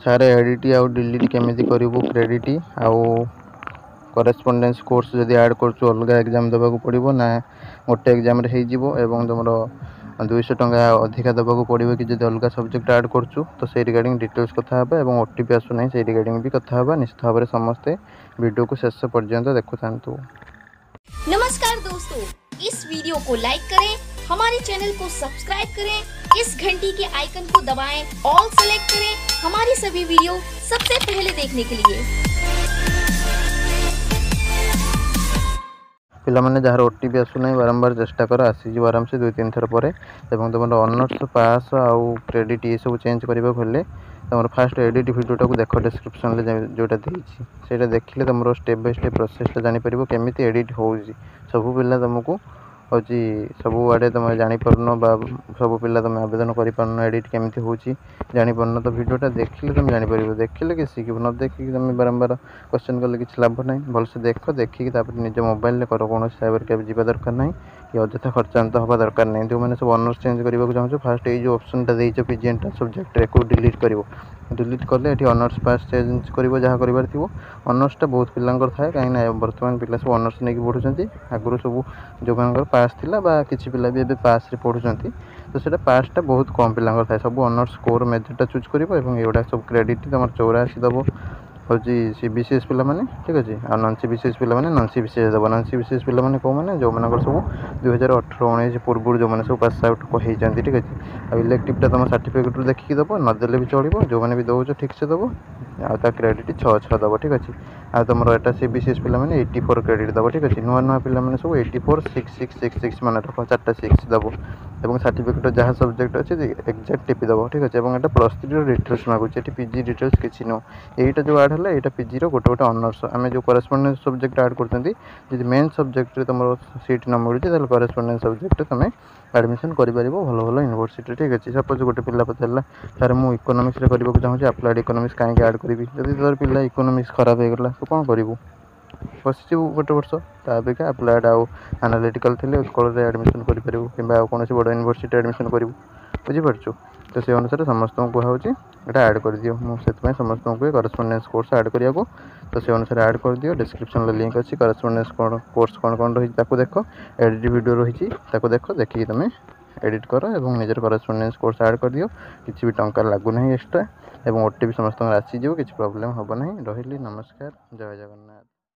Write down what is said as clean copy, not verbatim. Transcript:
सारे एडिट आउ डिलीट केमिति करिवो क्रेडिट आउ करेस्पोंडेंस कोर्स जदि ऐड करछु अलग एग्जाम देबा को पड़िबो ना गोटे एग्जाम रे हेजिवो एवं तुमरो 200 टंका अधिका देबा को पड़िबो कि जदि अलग सब्जेक्ट ऐड करछु तो से रिगार्डिंग डिटेल्स कथा हबा एवं ओटीपी आसु नै से रिगार्डिंग भी कथा हबा निश्चित भाव समस्त वीडियो को शेष पर्यंत देखुथांतु। नमस्कार दोस्तों, इस वीडियो को लाइक करें, हमारे चैनल को सब्सक्राइब करें, इस घंटी के आइकन को दबाएं, ऑल सेलेक्ट करें हमारी सभी वीडियो सबसे पहले देखने के लिए। पिला माने जहार ओटीपी आसु नै बारंबार चेष्टा कर आसी आराम से 2-3 थर पर एवं तुम ऑनर्स पास आउ क्रेडिट ये सब चेंज करबा खोले तुम फास्ट एडिट वीडियो को देख डिस्क्रिप्शन ले जोटा देछि सेटा देखिले तुम स्टेप बाय स्टेप प्रोसेस जानि परिबो केमिति एडिट होउजी सब पिला तुमको होची सब आड़े तुम जानि परनो बा सब पिला तुम आवेदन करि परनो एडिट केमिति होउची जानि परनो तो वीडियोटा देखिले तुम जानि परिबो देखिले कि सिखिबो न देखि तुम बारंबार क्वेश्चन करले किछ लाभ नै भल से देखो देखि तापर निज मोबाइल ले करो कोनो साइबर कैफ जीवा दरकार नै कि अଯଥା खर्चांत हवा दरकार नै जो माने सब ऑनर्स चेंज करबा को चाहछो फास्ट ए जो ऑप्शन ता देइछो पीजी एंट्रेंस सब्जेक्ट रे को डिलीट करिवो डिलीट करले एठी ऑनर्स पास चेंज करिवो जहा करिवार थिवो ऑनर्स ता बहुत पिलांकर थाए काई ना वर्तमान पिला सब ऑनर्स नै कि पढुचंती आगुरो सब जो मानकर पास थिला बा किछि पिला भी एबे पास रे पढुचंती तो सेटा पास ता बहुत कम पिलांकर थाए सब ऑनर्स कोर मेजर ता चूज करिवो एवं एडा सब क्रेडिट तमर 84 दबो होची सीबीसीएस पिला माने ठीक अछि आ नॉन सीबीसीएस पिला माने नॉन सीबीसीएस दबो नॉन सीबीसीएस पिला माने को माने जो मानकर सब 2018 19 पूर्व जो माने सब पास आउट को हेजंती ठीक अछि आ इलेक्टिव ता तम सर्टिफिकेट रो देखि दबो न देले भी चलिबो जो माने भी दोजो ठीक से दबो आ ता क्रेडिट 6 दबो ठीक अछि आ तमरो एटा सीबीसीएस पिला माने 84 क्रेडिट दबो ठीक अछि नुवा नुवा पिला माने सब 84 6666 माने रखो 4टा 6 दबो एवं सर्टिफिकेट जहाँ सब्जेक्ट अच्छे एक्जाक्ट टिपी दबो ठीक अच्छे और एटा प्लस 3 डिटेल्स मागुचे एटी पीजी डिटेल्स किछि नो एटा जो ऐड हला एटा पीजी रो गोटे गोटे ऑनर्स आमे जो करेस्पोंडेंस सब्जेक्ट ऐड करतंती जदि मेन सब्जेक्ट रे तमरो सीट न मिलुची ताले करेस्पोंडेंस सब्जेक्ट तमे एडमिशन करि परिबो भलो भलो यूनिवर्सिटी ठीक अछि सपोज गोटे पिल्ला पचला सर मु इकोनॉमिक्स रे करबो चाहूची अप्लाइड इकोनॉमिक्स काहे के ऐड करबी जदि तोर पिल्ला इकोनॉमिक्स खराब हे गला तो कोन करिवो बस गोटे वर्ष तापेक्षा अप्लाइड आउ एनालिटिकल थे उत्कल एडमिशन करूँ कि कौन बड़ यूनिवर्सिटी एडमिशन करूँ बुझीपु तो से अनुसार समस्त को कहुच्छी यहाँ ऐड कर दियो मुझे समस्त को करेस्पोंडेंस कोर्स ऐड करिया को तो से अनुसार ऐड कर दियो डिस्क्रिप्शन लिंक अच्छी करेस्पोंडेंस कोर्स कौन कौन रही देख एडिट वीडियो रही देख देखिए तुम एडिट कर और निजर करेस्पोंडेंस कोर्स ऐड कर दियो किसी भी टंका लागू ना एक्सट्रा और ओटीपी समस्त आसीज किसी प्रोब्लेम हम ना रही नमस्कार जय जगन्नाथ।